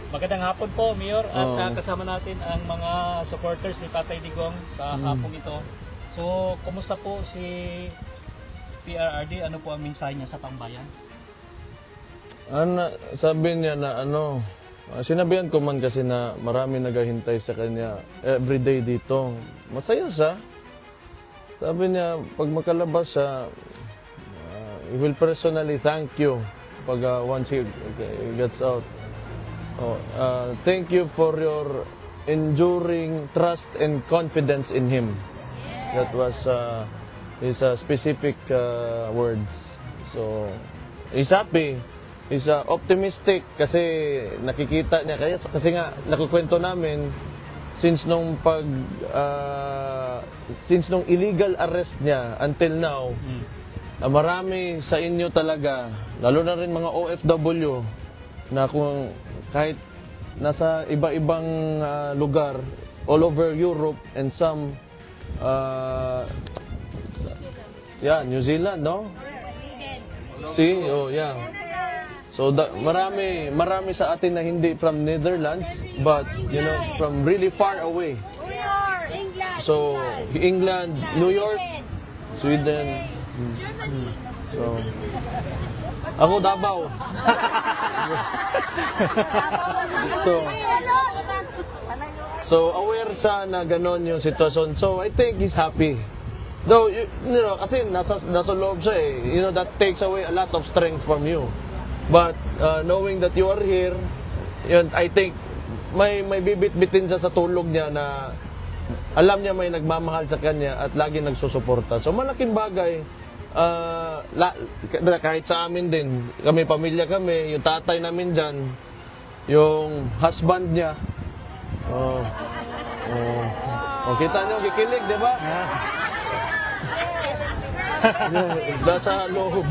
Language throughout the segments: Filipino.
Magandang hapon po, Mayor. At kasama natin ang mga supporters ni Tatay Digong sa hapong ito. So, kumusta po si PRRD? Ano po ang mensahe niya sa pambayan? Sabi niya na sinabihan ko man kasi na marami naghahintay sa kanya everyday dito. Masaya siya. Sabi niya, pag makalabas siya, he will personally thank you pag once he gets out. Thank you for your enduring trust and confidence in him. That was his specific words. So, he's happy. He's optimistic kasi nakikita niya. Kasi nga, nakukwento namin, since nung illegal arrest niya until now, marami sa inyo talaga, lalo na rin mga OFW, na kung kahit nasa iba-ibang lugar, all over Europe and some, New Zealand, no? Yeah. So marami sa atin na hindi from Netherlands, but from really far away. So England, New York, Sweden. So ako Davao. So aware siya na ganon yung sitwasyon. So I think he's happy. Though kasi nasa loob siya eh. That takes away a lot of strength from you. But knowing that you are here, I think may bibit-bitin siya sa tulog niya na alam niya may nagmamahal sa kanya at lagi nagsusuporta. So malaking bagay, kahit sa amin din, kami pamilya kami, yung tatay namin dyan, yung husband niya. Kita niyo, kikilig, di ba? Nasa loob.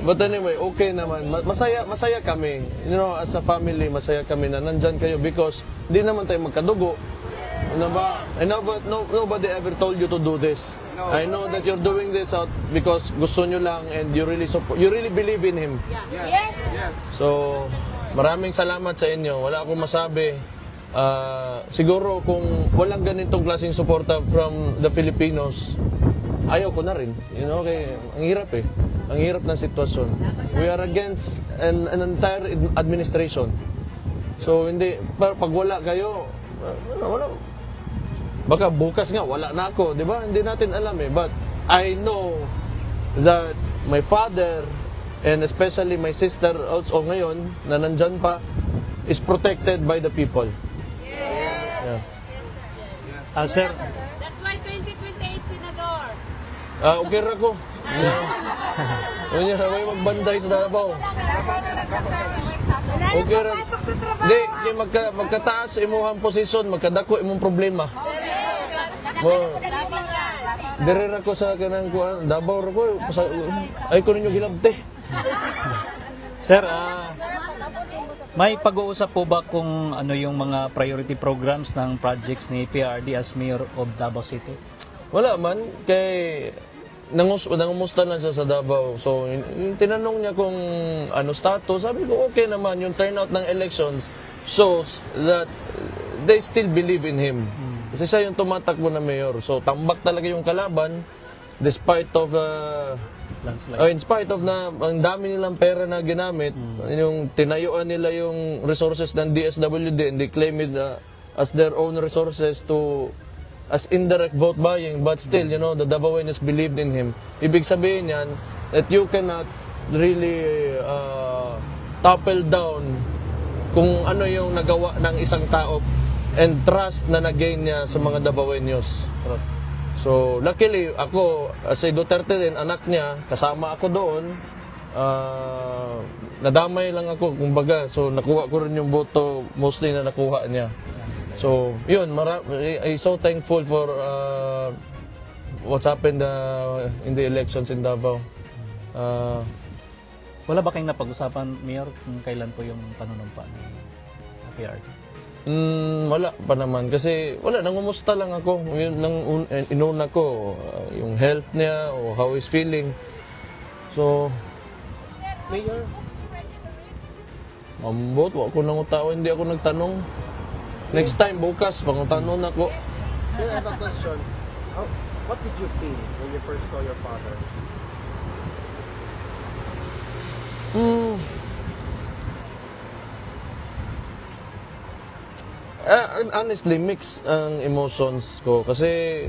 But anyway, okay naman. Masaya kami. As a family, masaya kami na nandyan kayo because di naman tayo magkadugo. Nobody ever told you to do this. No. I know that you're doing this out because gusto nyo lang and you really believe in him. Yes. So, maraming salamat sa inyo. Wala akong masabi. Siguro kung walang ganitong klaseng suporta from the Filipinos, ayaw ko na rin. Ang hirap eh. Ang hirap ng sitwasyon. We are against an entire administration. So, pag wala kayo, wala. Baka bukas nga, wala na ako. Di ba? Hindi natin alam eh. But I know that my father and especially my sister also ngayon, na nandyan pa, is protected by the people. Yes. Yeah. Sir, That's why 2028 senador. Okay ra ko. May magbanday sa Davao. Okay ra. Di, magkataas imuhang posisyon, magkadako imong problema. Dire ra ko sa kanang kuan, Davao ra ko. Ay ko ninyo gilabte. Sir, may pag-uusap po ba kung ano yung mga priority programs ng projects ni PRD as Mayor of Davao City? Wala man, kay nangumusta lang siya sa Davao. So, yung tinanong niya kung ano status, sabi ko okay naman, yung turnout ng elections shows that they still believe in him. Kasi siya yung tumatakbo na mayor. So, tambak talaga yung kalaban despite of in spite of na ang dami nilang pera na ginamit, yung tinayuan nila yung resources ng DSWD and they claim it as their own resources as indirect vote buying, but still, the Davaoenos believed in him. Ibig sabihin yan, that you cannot really topple down kung ano yung nagawa ng isang tao and trust na nag-gain niya sa mga Davaoenos. So, luckily, ako, si Duterte din, anak niya, kasama ako doon, nadamay lang ako, kumbaga, so nakuha ko rin yung boto, mostly na nakuha niya. So, yun, I'm so thankful for what's happened in the elections in Davao. Wala ba kayong napag-usapan, Mayor, kung kailan po yung panunumpa ni PRD? Wala pa naman. Kasi wala, nangumusta lang ako. Yun, inuna ko, yung health niya o how he's feeling. So, Mayor, ambot, wala ko nangutaw, hindi ako nagtanong. Next time, bukas, pangutanong ako. Mayor, I have a question. What did you feel when you first saw your father? Honestly, mix ang emotions ko. Kasi,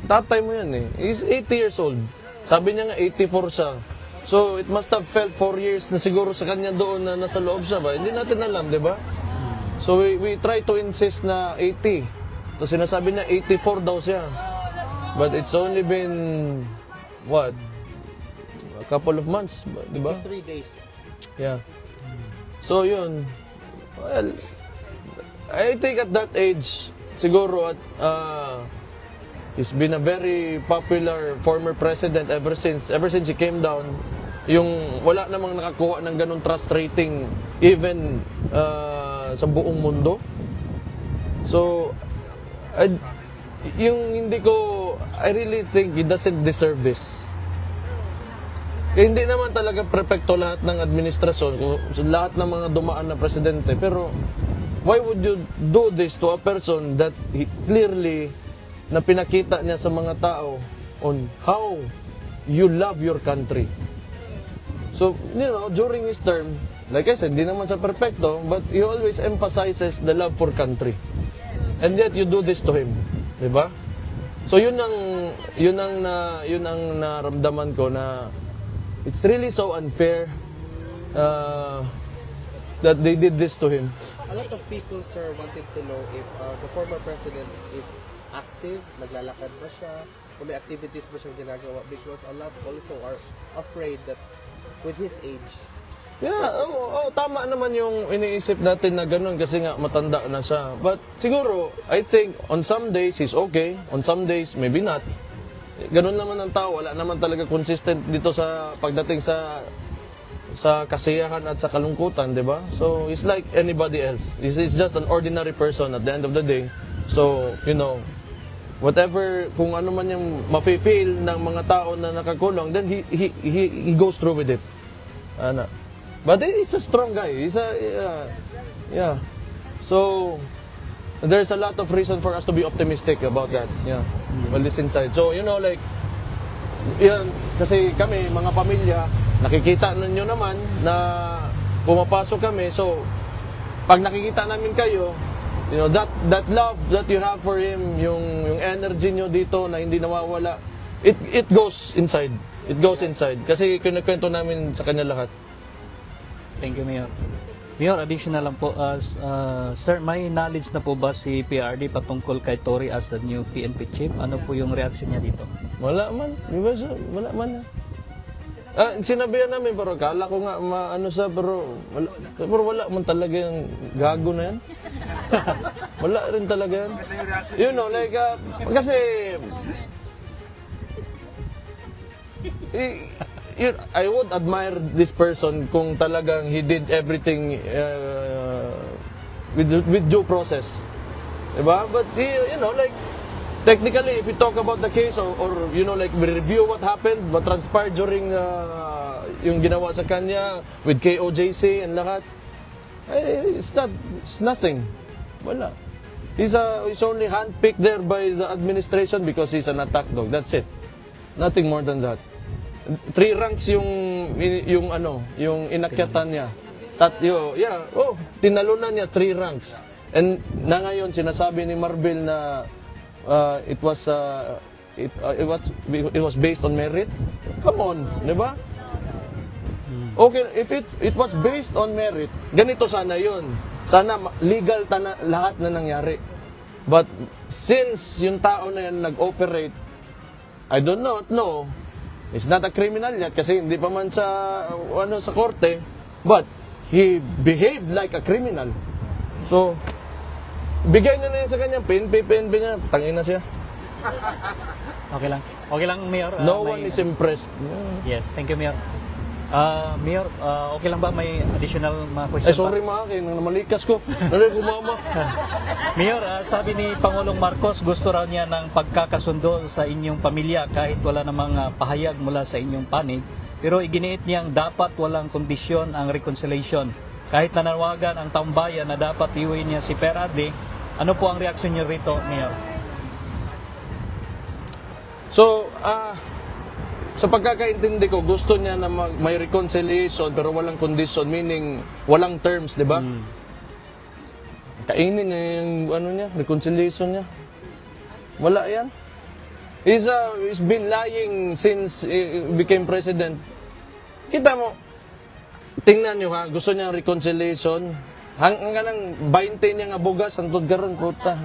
tatay mo yan eh. He's 80 years old. Sabi niya nga 84 siya. So, it must have felt 4 years na siguro sa kanya doon na nasa loob siya ba? Hindi natin alam, di ba? So, we try to insist na 80. So, sinasabi niya 84 daw siya. But it's only been, what? A couple of months, di ba? 3 days. Yeah. So, yun. Well, I think at that age, siguro, he's been a very popular former president ever since he came down. Yung wala namang nakakuha ng ganong trust rating even sa buong mundo. So, I really think he doesn't deserve this. Hindi naman talaga perfecto lahat ng administrasyon, lahat ng mga dumaan na presidente, pero why would you do this to a person that he clearly na pinakita niya sa mga tao on how you love your country? So, during his term, like I said, hindi naman siya perfecto, but he always emphasizes the love for country. And yet you do this to him, 'di ba? So yun ang naramdaman ko na it's really so unfair that they did this to him. A lot of people, sir, wanted to know if the former president is active, naglalakad ba siya, o may activities ba siyang ginagawa, because a lot also are afraid that with his age. Yeah, tama naman yung iniisip natin na ganun kasi nga matanda na siya. But siguro, I think on some days he's okay, on some days maybe not. Ganun naman ang tao, wala naman talaga consistent dito sa pagdating sa kasiyahan at sa kalungkutan, di ba? So, he's like anybody else. He's just an ordinary person at the end of the day. So, whatever, kung ano man yung mafe-feel ng mga tao na nakakulong, then he goes through with it. But he's a strong guy. Yeah. So, there's a lot of reason for us to be optimistic about that. Yeah. Well, this inside. So, like, yan, kasi kami, mga pamilya, nakikita ninyo naman na pumapasok kami. So, pag nakikita namin kayo, that love that you have for him, yung energy nyo dito na hindi nawawala, it goes inside. It goes inside. Kasi kinukwento namin sa kanya lahat. Thank you, Mayor. Mayor, additional lang po, sir, may knowledge na po ba si PRD patungkol kay Tory as the new PNP chief? Ano po yung reaction niya dito? Wala man. Wala man. Sinabihan namin, pero kala ko nga maano siya, pero wala man talaga yung gago na yan. Wala rin talaga yan. Kasi I would admire this person kung talagang he did everything with due process. Diba? But, technically, if we talk about the case or we review what happened, what transpired during yung ginawa sa kanya with KOJC and lahat, it's nothing. Wala. He's only handpicked there by the administration because he's an attack dog. That's it. Nothing more than that. 3 ranks yung inakyatan niya. Tinalunan niya 3 ranks. And na ngayon sinasabi ni Marbil na it was based on merit. Come on, 'di ba? Okay, if it was based on merit, ganito sana 'yon. Sana legal lahat na nangyari. But since yung tao na yan nag-operate, I do not know. He's not a criminal yet kasi hindi pa man sa korte, but he behaved like a criminal. So, bigay na yan sa kanya, PNP niya, tangin na siya. Okay lang, Mayor. No one is impressed. Yes, thank you, Mayor. Mayor, okay lang ba may additional mga question Ay, sorry mga akin, nang namalikas ko. Nalay ko mama. Mayor, sabi ni Pangulong Marcos, gusto raw niya ng pagkakasundo sa inyong pamilya kahit wala namang pahayag mula sa inyong panig. Pero iginiit niyang dapat walang kondisyon ang reconciliation. Kahit nanawagan ang taong bayan na dapat iuwi niya si PRRD, ano po ang reaksyon niyo rito, Mayor? So, sa pagkakaintindi ko, gusto niya na may reconciliation pero walang condition, meaning walang terms, di ba? Kainin niya yung niya, reconciliation niya. Wala yan. He's been lying since he became president. Kita mo, tingnan nyo ha, gusto niya reconciliation. Hanggang 20 niya nga bugas, antod karon puta.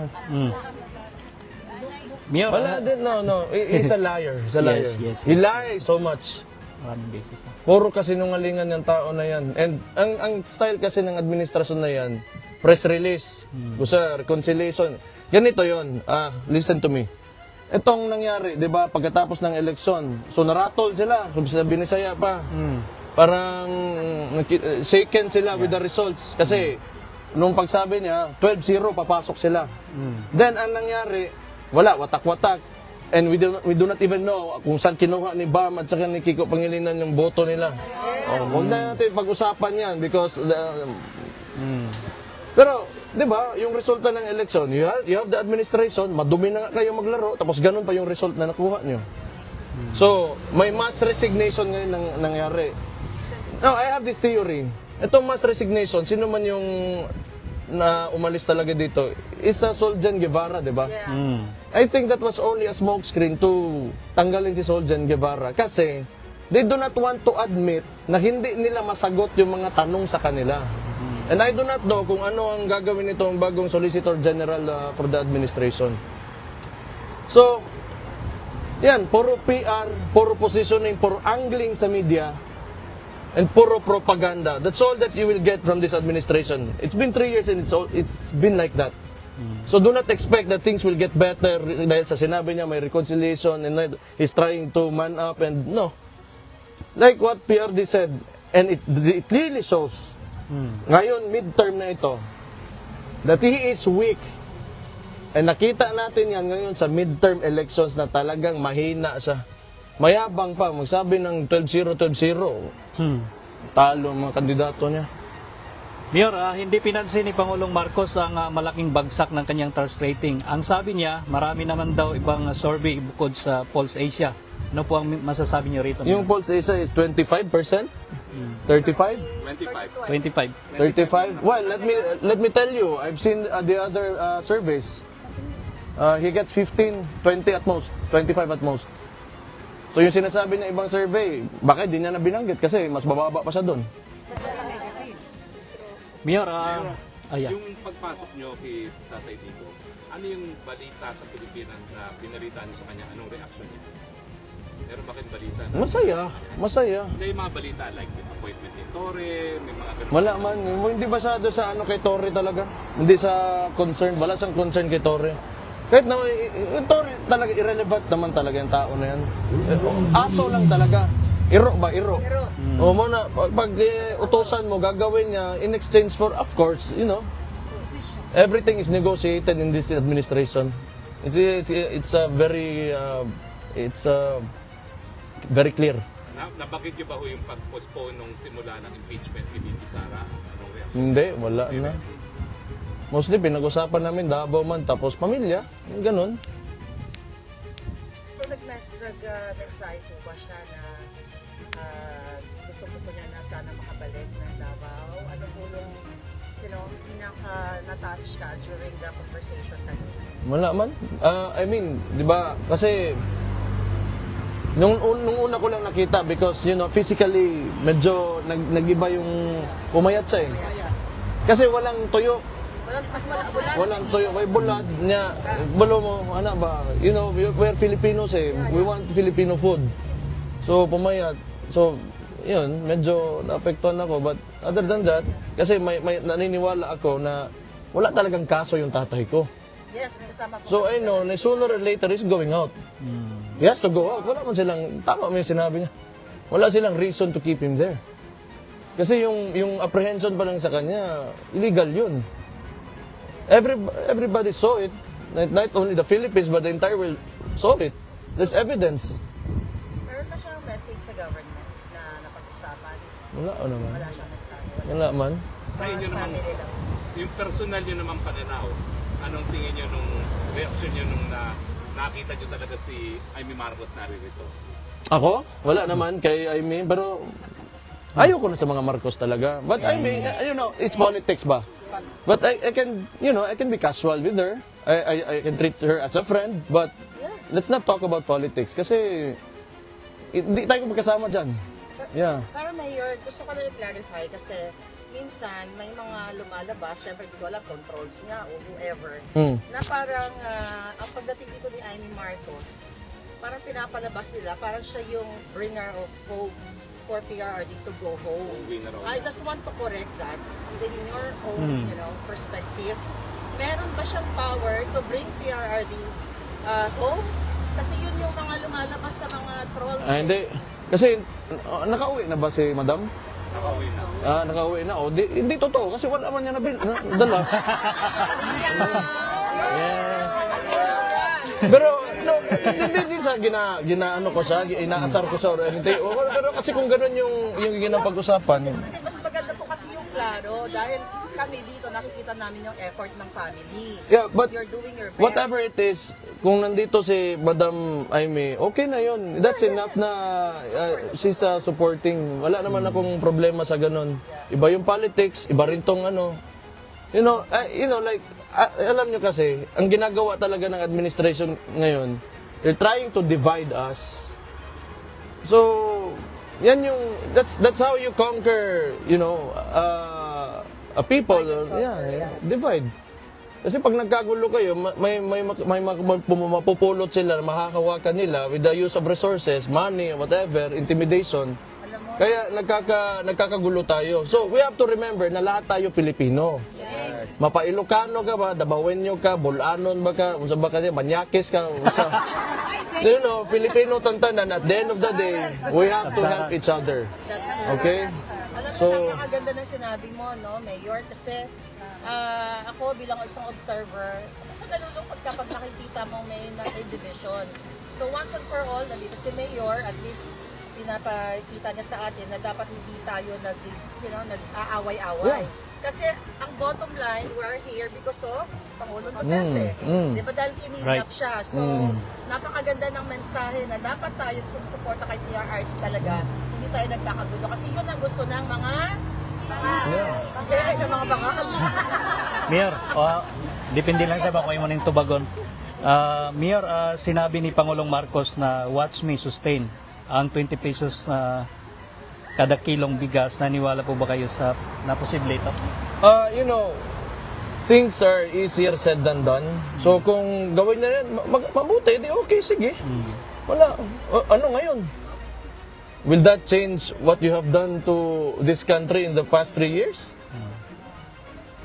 Mayor, Wala din, no. He's a liar. He's a liar. Yes. He lies so much. maraming beses. Puro kasinungalingan yung tao na yan. And ang style kasi ng administrasyon na yan, press release, gusto reconciliation. Ganito yon. Listen to me. Itong nangyari, di ba, pagkatapos ng eleksyon, so naratol sila, sa Binisaya pa. Parang shaken sila with the results. Kasi, nung pagsabi niya, 12-0, papasok sila. Then, ang nangyari, wala, watak-watak. And we do not even know kung saan kinuha ni Bam at saka ni Kiko Pangilinan yung boto nila. Huwag na natin pag-usapan yan because pero, di ba, yung resulta ng election, you have the administration, madumi na nga kayo maglaro, tapos ganun pa yung result na nakuha nyo. So, may mass resignation ngayon nangyari. Now, I have this theory. Itong mass resignation, sino man yung na umalis talaga dito, is Soljan Guevara, di ba? I think that was only a smokescreen to tanggalin si Soljan Guevara kasi they do not want to admit na hindi nila masagot yung mga tanong sa kanila. And I do not know kung ano ang gagawin nito ang bagong Solicitor General for the administration. So, yan, puro PR, puro positioning, puro angling sa media, and puro propaganda. That's all that you will get from this administration. It's been 3 years and it's been like that. So do not expect that things will get better dahil sa sinabi niya may reconciliation and he's trying to man up and no. Like what PRD said, and it clearly shows ngayon, midterm na ito, that he is weak. And nakita natin yan ngayon sa midterm elections na talagang mahina siya. Mayabang pa, magsabi ng 12-0, 12-0. Talo ang mga kandidato niya. Mayor, hindi pinansin ni Pangulong Marcos ang malaking bagsak ng kanyang trust rating. Ang sabi niya, marami naman daw ibang survey bukod sa Pulse Asia. Ano po ang masasabi niyo rito? Yung Pulse Asia is 25%? 35? 25. 35? Well, let me tell you, I've seen the other surveys. He gets 15, 20 at most, 25 at most. So yung sinasabi ng ibang survey, bakit di niya na binanggit kasi mas bababa pa siya doon. Mayor, Yung pagpasok nyo kay Tatay Digo, ano yung balita sa Pilipinas na pinalitan niyo sa kanya? Anong reaction niya? Meron ba kayong balita? Masaya. Hindi yung mga balita like yung appointment ni Torre, may mga ganun. Wala man, hindi masyado sa kay Torre talaga. Hindi sa concern, wala siyang concern kay Torre. Kahit na Torre talaga irrelevant naman talaga yung tao na yan. Aso lang talaga. Iro ba? Iro. O muna, pag utosan mo, gagawin niya in exchange for, of course, you know, everything is negotiated in this administration. It's a very clear. Nabagit niyo ba ho yung pag-postpone nung simula ng impeachment ni VP Sara? Anong reaction? Hindi, wala na. Mostly, pinag-usapan namin Davao man, tapos pamilya, ganun. So nag-decide po ba siya na gusto niya na sana makabalik ng Davao? Ano po yung, pinaka-natouch ka during the conversation kanina? Wala man. I mean, di ba, kasi nung una ko lang nakita because, physically, medyo nag-iba yung pumayat siya eh. Kasi walang tuyo. Walang tuyo. May bulad niya. Balo mo, ano ba? We're Filipinos eh. We want Filipino food. So, pumayat. So, yun, medyo naapektuhan ako. But other than that, kasi may naniniwala ako na wala talagang kaso yung tatay ko. Yes, kasama po. So, I know, na sooner or later, he's going out. He has to go out. Wala man silang, tama mo yung sinabi niya. wala silang reason to keep him there. Kasi yung apprehension pa lang sa kanya, illegal yun. Everybody saw it. Not only the Philippines, but the entire world saw it. There's evidence. Meron ba siyang message sa government na napag-usapan? Wala naman. Wala siyang nagsabi. Wala man. Sa inyo naman, family lang. yung personal nyo naman pananaw, anong tingin nyo nung reaction nyo nung nakita nyo talaga si Amy Marcos naririto? Ako? Wala naman kay Amy, pero ayoko na sa mga Marcos talaga. But I mean, it's politics ba? But I can, I can be casual with her. I can treat her as a friend, but let's not talk about politics kasi hindi tayo magkasama dyan. Yeah. Pero Mayor, gusto ko lang i-clarify kasi minsan may mga lumalabas, syempre hindi ko alam, controls niya o whoever, na parang ang pagdating dito ni Amy Marcos, parang pinapalabas nila, parang siya yung bringer of hope for PRRD to go home. I just want to correct that. And in your own, perspective, meron ba siyang power to bring PRRD home? Kasi yun yung mga lumalabas sa mga trolls. Hindi. Kasi nakauwi na ba si Madam? Nakauwi na. Nakauwi na. Hindi totoo kasi wala man niya dala. Pero hindi sa ginaano ko siya, inaasar ko siya or anything. Pero kasi kung ganun yung ginapag-usapan. Hindi, mas maganda po kasi yung klaro dahil kami dito nakikita namin yung effort ng family. Yeah, but You're doing your best. whatever it is, kung nandito si Madam Amy, okay na yun. That's enough na she's supporting. Wala naman akong problema sa ganun. Iba yung politics, iba rin tong ano. Alam nyo kasi, ang ginagawa talaga ng administration ngayon, they're trying to divide us. So, yan yung, that's how you conquer, a people. Divide. Kasi pag nagkagulo kayo, may mapupulot sila, makakawakan nila with the use of resources, money, whatever, intimidation. Alam mo, Kaya nagkakagulo tayo. So, we have to remember na lahat tayo Pilipino. Mapa-Ilocano ka ba, Dabawenyo ka, Bulanon ba ka, unsa ba ka niya, Banyakis ka, unsa. Filipino tantanan, at the end of the day, we have to help each other. that's Okay? Alam mo, So, napakaganda ng sinabi mo, no, Mayor, kasi ako bilang isang observer, kasi nalulungkot kapag nakikita mong may division. So once and for all, nandito si Mayor, at least pinapakita niya sa atin na dapat hindi tayo nag-aaway-away. Kasi ang bottom line, we're here because of Pangulong Duterte. Di ba dahil kinidnap siya? So, napakaganda ng mensahe na dapat tayo sumusuporta kay PRRD talaga. Hindi tayo nagkakagulo. Kasi yun ang gusto ng mga bangal. Mayor, depende lang sa bakoy mo ng tubagon. Mayor, sinabi ni Pangulong Marcos na watch me sustain ang 20 pesos na kada kilong bigas. Naniwala po ba kayo na posible ito? Things are easier said than done. So kung gawin na yan, mabuti, di okay, sige. Wala. Ano ngayon? Will that change what you have done to this country in the past 3 years?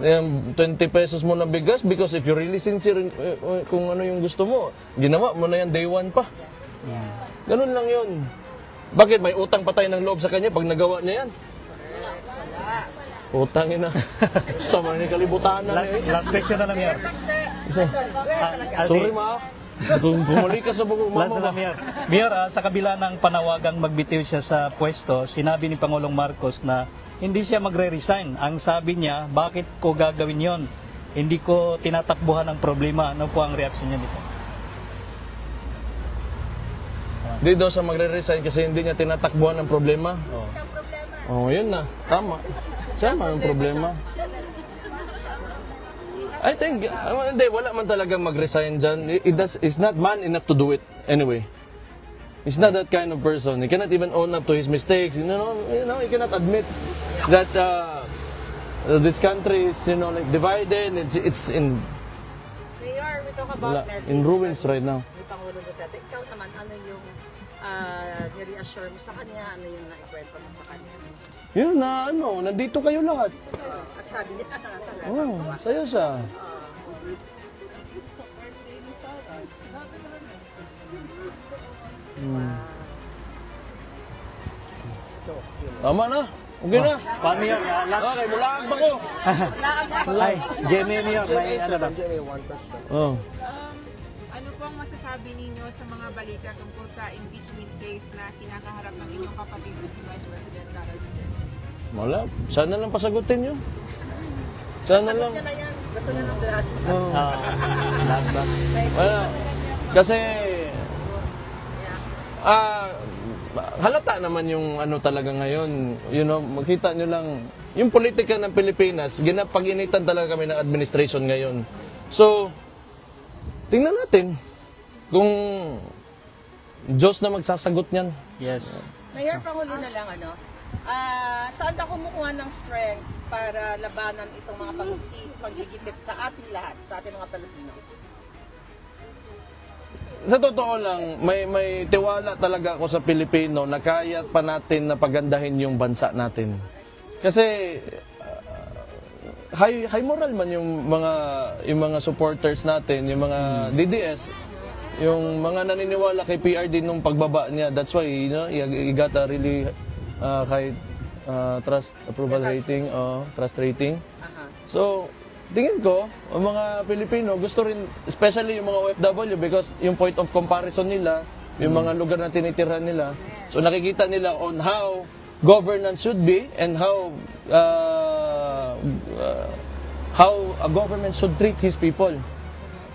20 pesos mo na bigas because if you're really sincere kung ano yung gusto mo, ginawa mo na yan day 1 pa. Ganun lang yun. Bakit? May utang pa tayo ng loob sa kanya pag nagawa niya yan? Utangin na. Sama ni kalibutan na. Last question na lang, Mayor. Sorry ma. Kung bumalik ka sa buko Last na mama. lang, Mayor. Mayor, sa kabila ng panawagang magbitiw siya sa pwesto, sinabi ni Pangulong Marcos na hindi siya magre-resign. Ang sabi niya, bakit ko gagawin yon? Hindi ko tinatakbuhan ang problema. Ano po ang reaksyon niya dito? Di daw siya magre-resign kasi hindi niya tinatakbuhan ang problema. Yun na. Tama. Siya ang problema. I think, hindi, wala man talagang mag-resign dyan. He's not man enough to do it anyway. He's not that kind of person. He cannot even own up to his mistakes. He cannot admit that this country is, divided. It's in Mayor, we talk about message. in ruins right now. Ni Pangulong Duterte. Ikaw naman, ano yung ni-reassure mo sa kanya? Ano yung naikwento mo sa kanya? Yun na, nandito kayo lahat. At sabi niya, talaga. Saya siya. Tama na. Okay na. Paano yun? Last, Okay, mulaan pa ko. ay, Jenny Mayor, may ano ba? May one question. Oh. Ano po ang masasabi ninyo sa mga balita tungkol sa impeachment case na kinakaharap ng inyong kapatid na si Vice President Sara Duterte? Wala. Sana lang pasagutin nyo. Sana Sagot lang. niya na yan. Gusto na ng lahat. Oh. Last ba? Wala. Kasi, Yeah. halata naman yung ano talaga ngayon. You know, makita nyo lang, yung politika ng Pilipinas, ginapag-initan talaga kami ng administration ngayon. So, tingnan natin kung Diyos na magsasagot niyan. Yes. Mayor, panghuli na lang, ano? Saan ka kumukuha ng strength para labanan itong mga paggigipit sa ating lahat, sa ating mga Pilipino? Sa totoo lang, may tiwala talaga ako sa Pilipino na kaya pa natin na pagandahin yung bansa natin. Kasi high moral man yung mga supporters natin, yung mga DDS, yung mga naniniwala kay PRD nung pagbaba niya. That's why, you know, he got a really high trust approval rating, trust rating. So, tingin ko, ang mga Pilipino gusto rin, especially yung mga OFW, because yung point of comparison nila, yung mga lugar na tinitirahan nila, so nakikita nila on how governance should be and how a government should treat his people.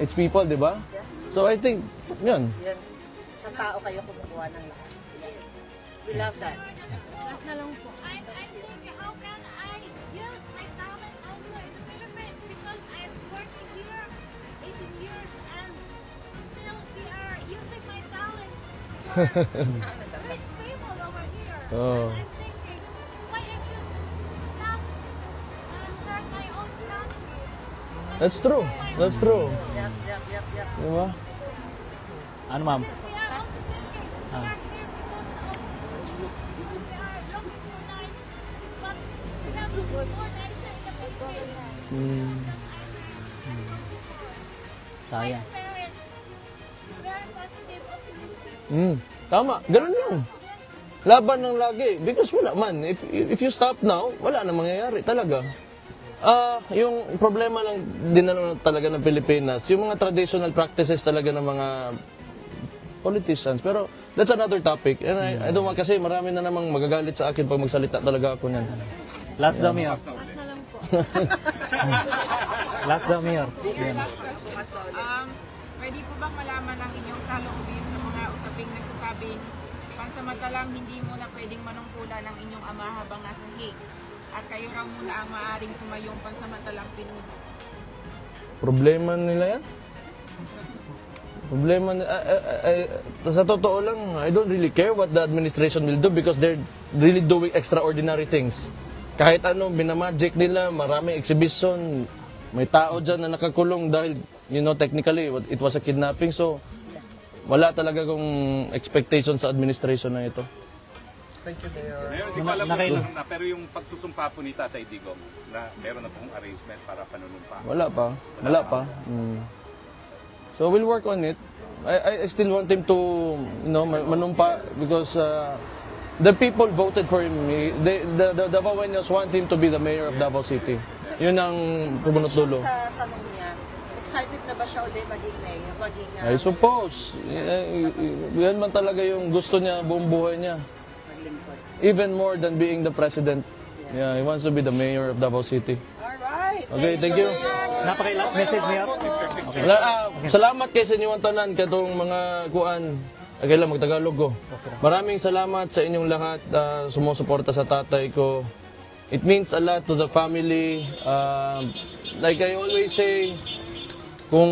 Its people, di ba? So I think, yun. Yan. Sa tao kayo kumukuha ng lakas. Yes. We love that. Last na lang po. I think how can I use my talent also in the Philippines because I'm working here 18 years and still we are using my talent for rich people over here. Oh. And I'm thinking why I should not serve my own country. That's true. That's true. Yep. Di ba? Ano ma'am? We are also thinking we are here because we are looking for nice, but we have more nicer in the Philippines. Sayang. Spirit, very positive, optimistic. Tama. Ganun lang. Laban ng lagi. Because wala man. If you stop now, wala na mangyayari talaga. Yung problema lang din naman talaga ng Pilipinas, yung mga traditional practices talaga ng mga politicians. Pero that's another topic. And I don't want, kasi marami na namang magagalit sa akin pag magsalita talaga ako niyan. Last daw, Mayor. Last na lang po. Last daw, Mayor. Your last question. Pwede po bang malaman ang inyong saloobin sa mga usaping nagsasabing pansamantalang hindi mo na pwedeng manungkulan ng inyong ama habang nasa Hague at kayo raw muna ang maaaring tumayong pansamantalang pinuno? Problema nila yan? Problema sa totoo lang, I don't really care what the administration will do because they're really doing extraordinary things. Kahit ano, binamagic nila, marami exhibition, may tao dyan na nakakulong dahil, you know, technically, it was a kidnapping. So, wala talaga kong expectation sa administration na ito. Thank you, Mayor. Mayor, di ko alam kung na, pero yung pagsusumpa po ni Tatay Digong na meron na pong arrangement para panunumpa. Wala pa. So we'll work on it. I still want him to, you know, manumpa because the people voted for him. The Davaoenos want him to be the mayor of Davao City. Yun ang pumunot dulo. Sa tanong niya, excited na ba siya ulit maging mayor? I suppose. Yan man talaga yung gusto niya buong buhay niya. maglingkod? Even more than being the president. Yeah, he wants to be the mayor of Davao City. Alright. Okay, thank you. Napaka-last message, Mayor. Salamat kay sa inyong tanan katong mga kuan. Agay lang magtagalog ko. Maraming salamat sa inyong lahat sumusuporta sa tatay ko. It means a lot to the family. Like I always say, kung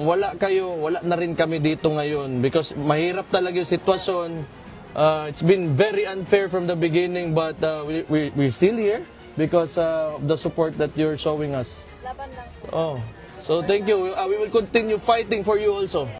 wala kayo, wala na rin kami dito ngayon because mahirap talaga yung sitwasyon. It's been very unfair from the beginning but we're still here because of the support that you're showing us. Laban lang po. Oh. So thank you. We will continue fighting for you also.